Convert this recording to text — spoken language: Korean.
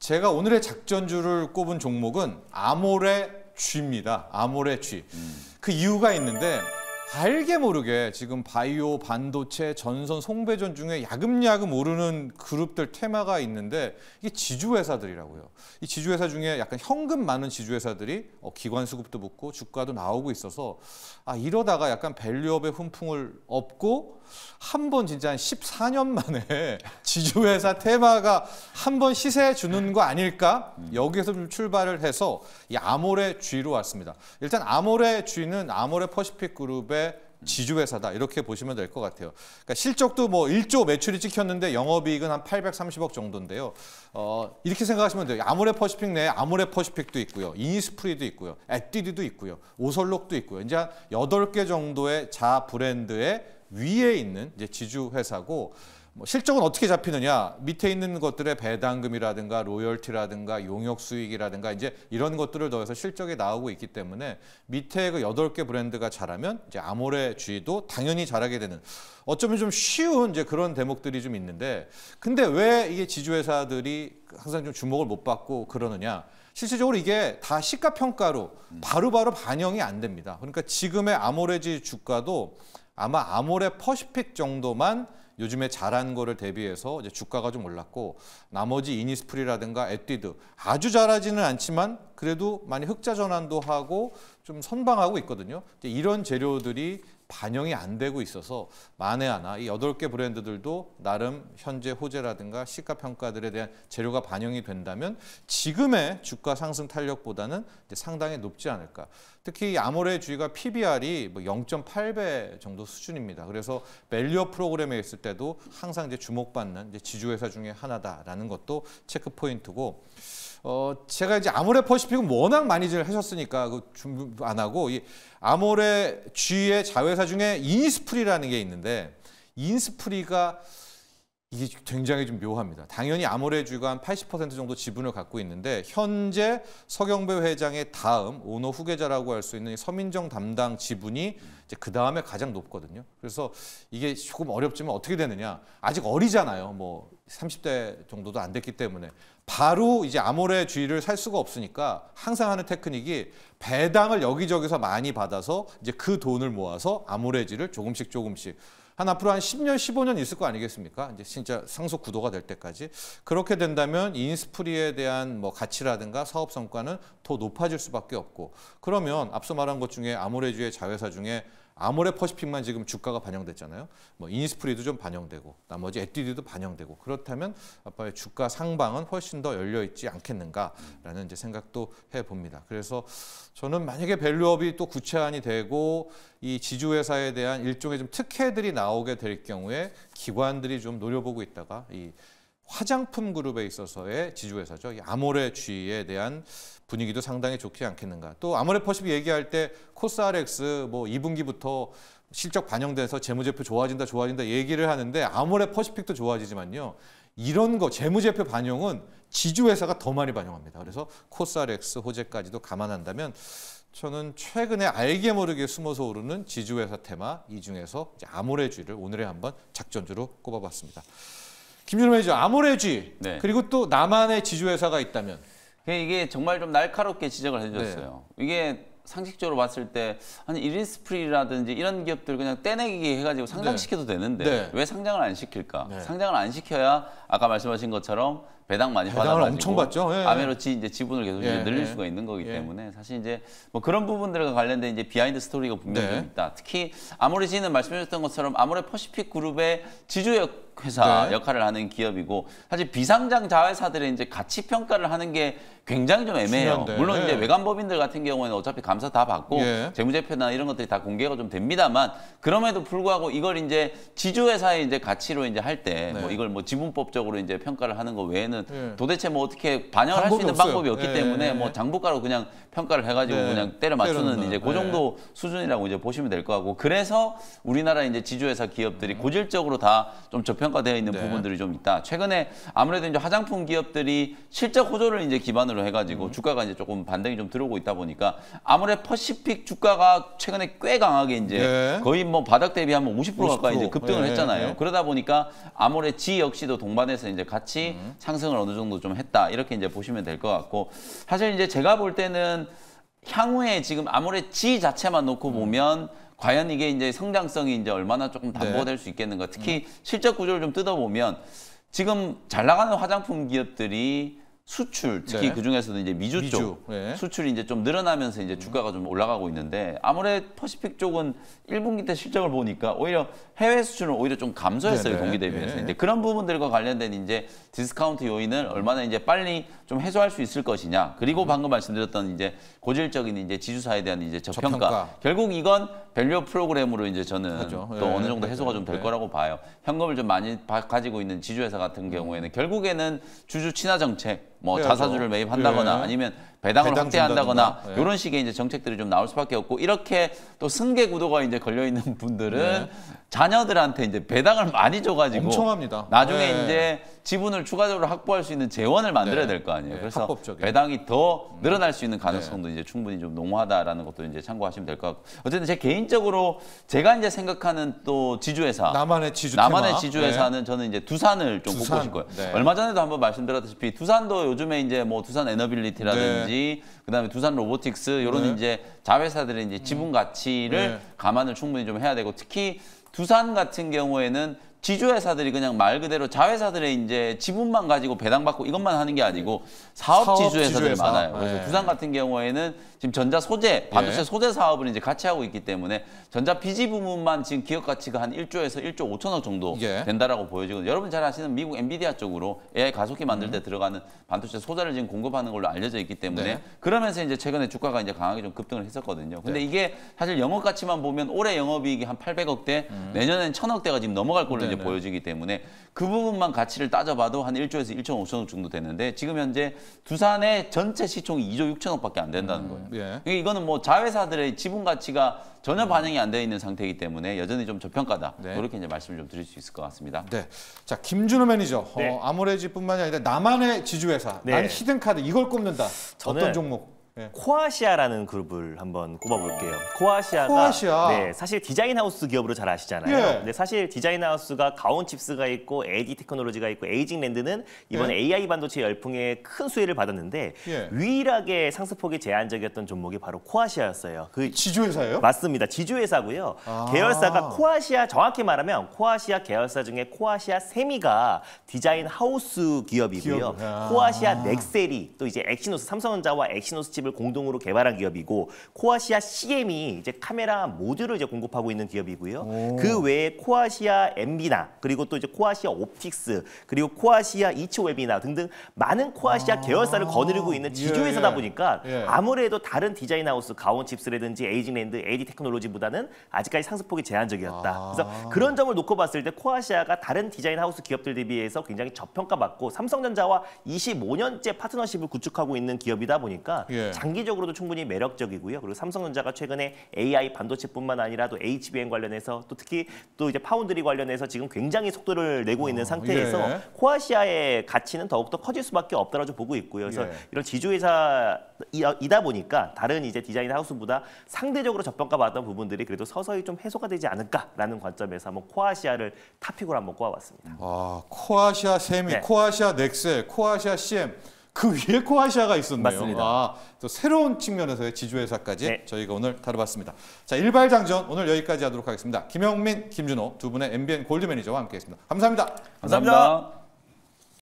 제가 오늘의 작전주를 꼽은 종목은 아모레 G입니다. 아모레 G. 그 이유가 있는데 알게 모르게 지금 바이오, 반도체, 전선, 송배전 중에 야금야금 오르는 그룹들 테마가 있는데 이게 지주회사들이라고요. 이 지주회사 중에 약간 현금 많은 지주회사들이 기관 수급도 붙고 주가도 나오고 있어서 이러다가 약간 밸류업의 훈풍을 업고 한 번 진짜 한 14년 만에 지주회사 테마가 한 번 시세 주는 거 아닐까? 여기에서 좀 출발을 해서 이 아모레 G로 왔습니다. 일단 아모레 G는 아모레 퍼시픽 그룹의 지주회사다 이렇게 보시면 될 것 같아요. 그러니까 실적도 뭐 1조 매출이 찍혔는데 영업이익은 한 830억 정도인데요. 이렇게 생각하시면 돼요. 아모레 퍼시픽 내에 아모레 퍼시픽도 있고요. 이니스프리도 있고요. 에뛰드도 있고요. 오설록도 있고요. 이제 한 8개 정도의 자 브랜드의 위에 있는 이제 지주회사고 실적은 어떻게 잡히느냐? 밑에 있는 것들의 배당금이라든가 로열티라든가 용역 수익이라든가 이제 이런 것들을 더해서 실적이 나오고 있기 때문에 밑에 그 8개 브랜드가 잘하면 이제 아모레 G도 당연히 잘하게 되는 어쩌면 좀 쉬운 이제 그런 대목들이 좀 있는데 근데 왜 이게 지주회사들이 항상 좀 주목을 못 받고 그러느냐? 실질적으로 이게 다 시가평가로 바로바로 반영이 안 됩니다. 그러니까 지금의 아모레 G 주가도 아마 아모레 퍼시픽 정도만 요즘에 잘한 거를 대비해서 이제 주가가 좀 올랐고 나머지 이니스프리라든가 에뛰드 아주 잘하지는 않지만 그래도 많이 흑자 전환도 하고 좀 선방하고 있거든요. 이런 재료들이 반영이 안 되고 있어서 만에 하나 이 8개 브랜드들도 나름 현재 호재라든가 시가 평가들에 대한 재료가 반영이 된다면 지금의 주가 상승 탄력보다는 이제 상당히 높지 않을까. 특히 아모레 G가 PBR이 뭐 0.8배 정도 수준입니다. 그래서 밸류업 프로그램에 있을 때도 항상 이제 주목받는 이제 지주회사 중에 하나다라는 것도 체크 포인트고. 제가 이제 아모레 퍼시픽은 워낙 많이들 하셨으니까 그 준비 안 하고 이 아모레 G의 자회사 중에 이니스프리라는 게 있는데 이니스프리가 이게 굉장히 좀 묘합니다. 당연히 아모레 G가 한 80% 정도 지분을 갖고 있는데 현재 서경배 회장의 다음 오너 후계자라고 할 수 있는 서민정 담당 지분이 이제 그 다음에 가장 높거든요. 그래서 이게 조금 어렵지만 어떻게 되느냐? 아직 어리잖아요. 뭐 30대 정도도 안 됐기 때문에 바로 이제 아모레 G를 살 수가 없으니까 항상 하는 테크닉이 배당을 여기저기서 많이 받아서 이제 그 돈을 모아서 아모레 G를 조금씩 한 앞으로 한 10년, 15년 있을 거 아니겠습니까? 이제 진짜 상속 구도가 될 때까지. 그렇게 된다면 인스프리에 대한 뭐 가치라든가 사업 성과는 더 높아질 수밖에 없고 그러면 앞서 말한 것 중에 아모레 G의 자회사 중에 아모레 퍼시픽만 지금 주가가 반영됐잖아요. 뭐 이니스프리도 좀 반영되고 나머지 에뛰드도 반영되고 그렇다면 아빠의 주가 상방은 훨씬 더 열려 있지 않겠는가라는 이제 생각도 해봅니다. 그래서 저는 만약에 밸류업이 또 구체화이 되고 이 지주회사에 대한 일종의 좀 특혜들이 나오게 될 경우에 기관들이 좀 노려보고 있다가 이 화장품 그룹에 있어서의 지주회사죠. 이 아모레 G에 대한 분위기도 상당히 좋지 않겠는가. 또 아모레 퍼시픽 얘기할 때 코스RX 뭐 2분기부터 실적 반영돼서 재무제표 좋아진다 얘기를 하는데 아모레 퍼시픽도 좋아지지만요. 이런 거 재무제표 반영은 지주회사가 더 많이 반영합니다. 그래서 코스RX 호재까지도 감안한다면 저는 최근에 알게 모르게 숨어서 오르는 지주회사 테마 이 중에서 이제 아모레 G를 오늘의 한번 작전주로 꼽아봤습니다. 김준호 매니저, 아모레 G 네. 그리고 또 나만의 지주회사가 있다면 이게 정말 좀 날카롭게 지적을 해주셨어요. 네. 이게 상식적으로 봤을 때 아니 이니스프리라든지 이런 기업들 그냥 떼내기 해가지고 상장시켜도 되는데 네. 왜 상장을 안 시킬까? 네. 상장을 안 시켜야 아까 말씀하신 것처럼 배당 많이 받아가지고 엄청 받죠. 네. 아메로치 이제 지분을 계속 네. 늘릴 네. 수가 있는 거기 때문에 사실 이제 뭐 그런 부분들과 관련된 이제 비하인드 스토리가 분명히 네. 있다. 특히 아모레 G는 말씀해주셨던 것처럼 아모레 퍼시픽 그룹의 지주 회사 네. 역할을 하는 기업이고 사실 비상장 자회사들의 이제 가치 평가를 하는 게 굉장히 좀 애매해요. 중요한데. 물론 이제 네. 외관법인들 같은 경우에는 어차피 감사 다 받고 재무제표나 이런 것들이 다 공개가 좀 됩니다만 그럼에도 불구하고 이걸 이제 지주회사의 이제 가치로 이제 할 때 뭐 이걸 뭐 지분법적으로 이제 평가를 하는 거 외에는 도대체 뭐 어떻게 반영을 할 수 있는 방법이 없기 때문에 뭐 장부가로 그냥 평가를 해가지고 그냥 때려 맞추는 이제 그 정도 수준이라고 이제 보시면 될 것 같고 그래서 우리나라 이제 지주회사 기업들이 고질적으로 다 좀 저평가 저평가되어 있는 부분들이 좀 있다. 최근에 아무래도 이제 화장품 기업들이 실적 호조를 이제 기반으로 해가지고 주가가 이제 조금 반등이 좀 들어오고 있다 보니까 아모레 퍼시픽 주가가 최근에 꽤 강하게 이제 거의 뭐 바닥 대비하면 50% 가까이 이제 급등을 했잖아요. 그러다 보니까 아모레 지 역시도 동반해서 이제 같이 상승을 어느 정도 좀 했다. 이렇게 이제 보시면 될 것 같고 사실 이제 제가 볼 때는 향후에 지금 아모레 지 자체만 놓고 보면 과연 이게 이제 성장성이 이제 얼마나 조금 담보될 수 있겠는가. 특히 실적 구조를 좀 뜯어보면 지금 잘 나가는 화장품 기업들이 수출, 특히 그 중에서도 이제 미주 쪽 수출이 이제 좀 늘어나면서 이제 주가가 좀 올라가고 있는데 아모레 퍼시픽 쪽은 1분기 때 실적을 보니까 오히려 해외 수출은 오히려 좀 감소했어요. 동기 대비해서. 이제 그런 부분들과 관련된 이제 디스카운트 요인을 얼마나 이제 빨리 좀 해소할 수 있을 것이냐. 그리고 방금 말씀드렸던 이제 고질적인 이제 지주사에 대한 이제 저평가. 결국 이건 밸류 프로그램으로 이제 저는 또 어느 정도 해소가 좀 될 거라고 봐요. 현금을 좀 많이 가지고 있는 지주회사 같은 경우에는 결국에는 주주 친화 정책, 뭐 자사주를 매입한다거나 아니면 배당을 확대한다거나 이런 식의 이제 정책들이 좀 나올 수밖에 없고 이렇게 또 승계 구도가 이제 걸려 있는 분들은 자녀들한테 이제 배당을 많이 줘가지고 엄청 합니다. 나중에 이제 지분을 추가적으로 확보할 수 있는 재원을 만들어야 될 거 아니에요. 그래서 합법적인. 배당이 더 늘어날 수 있는 가능성도 이제 충분히 좀 농후하다라는 것도 이제 참고하시면 될 것 같고 어쨌든 제 개인적으로 제가 이제 생각하는 또 지주회사 나만의 지주회사는 저는 이제 두산을 좀 꼽고 싶고요. 얼마 전에도 한번 말씀드렸다시피 두산도 요즘에 이제 뭐 두산 에너빌리티라든지 그다음에 두산 로보틱스 이런 이제 자회사들의 이제 지분 가치를 감안을 충분히 좀 해야 되고 특히 두산 같은 경우에는 지주회사들이 그냥 말 그대로 자회사들의 이제 지분만 가지고 배당받고 이것만 하는 게 아니고 사업 지주회사들이 많아요. 그래서 두산 같은 경우에는 지금 전자 소재, 반도체 소재 사업을 이제 같이 하고 있기 때문에 전자 비지 부문만 지금 기업 가치가 한 1조에서 1조 5천억 정도 된다라고 보여지거든요. 여러분 잘 아시는 미국 엔비디아 쪽으로 AI 가속기 만들 때 들어가는 반도체 소재를 지금 공급하는 걸로 알려져 있기 때문에 그러면서 이제 최근에 주가가 이제 강하게 좀 급등을 했었거든요. 근데 이게 사실 영업 가치만 보면 올해 영업이익이 한 800억대, 내년에는 1000억대가 지금 넘어갈 걸로 이제 보여지기 때문에 그 부분만 가치를 따져봐도 한 1조에서 1조 5천억 정도 되는데 지금 현재 두산의 전체 시총이 2조 6천억밖에 안 된다는 거예요. 이거는 뭐 자회사들의 지분 가치가 전혀 반영이 안 되어 있는 상태이기 때문에 여전히 좀 저평가다. 이렇게 이제 말씀을 좀 드릴 수 있을 것 같습니다. 자, 김준호 매니저. 아모레지뿐만이 아니라 나만의 지주회사. 난 히든카드 이걸 꼽는다. 어떤 종목? 코아시아라는 그룹을 한번 꼽아볼게요. 코아시아가 사실 디자인 하우스 기업으로 잘 아시잖아요. 근데 사실 디자인 하우스가 가온칩스가 있고 AD 테크놀로지가 있고 에이징랜드는 이번 AI 반도체 열풍에 큰 수혜를 받았는데 유일하게 상승폭이 제한적이었던 종목이 바로 코아시아였어요. 그 지주회사예요? 맞습니다. 지주회사고요. 계열사가 코아시아, 정확히 말하면 코아시아 계열사 중에 코아시아 세미가 디자인 하우스 기업이고요. 코아시아 넥셀이 또 이제 엑시노스, 삼성전자와 엑시노스 칩을 공동으로 개발한 기업이고 코아시아 CM이 이제 카메라 모듈을 이제 공급하고 있는 기업이고요. 그 외에 코아시아 엔비나 그리고 또 이제 코아시아 옵틱스 그리고 코아시아 이츠 웨비나 등등 많은 코아시아 계열사를 거느리고 있는 지주회사다 보니까 아무래도 다른 디자인 하우스 가온칩스라든지 에이징랜드, AD 테크놀로지보다는 아직까지 상승폭이 제한적이었다. 그래서 그런 점을 놓고 봤을 때 코아시아가 다른 디자인 하우스 기업들 대비해서 굉장히 저평가받고 삼성전자와 25년째 파트너십을 구축하고 있는 기업이다 보니까 장기적으로도 충분히 매력적이고요. 그리고 삼성전자가 최근에 AI 반도체뿐만 아니라 또 HBM 관련해서 또 특히 또 이제 파운드리 관련해서 지금 굉장히 속도를 내고 있는 상태에서 코아시아의 가치는 더욱더 커질 수밖에 없다라고 보고 있고요. 그래서 이런 지주회사이다 보니까 다른 이제 디자인 하우스보다 상대적으로 저평가받았던 부분들이 그래도 서서히 좀 해소가 되지 않을까라는 관점에서 한번 코아시아를 탑픽으로 한번 꼽아봤습니다. 코아시아 세미, 코아시아 넥셀, 코아시아 CM. 그 위에 코아시아가 있었네요. 맞습니다. 또 새로운 측면에서의 지주회사까지 저희가 오늘 다뤄봤습니다. 자, 일발장전 오늘 여기까지 하도록 하겠습니다. 김영민, 김준호 두 분의 MBN 골드 매니저와 함께했습니다. 감사합니다. 감사합니다.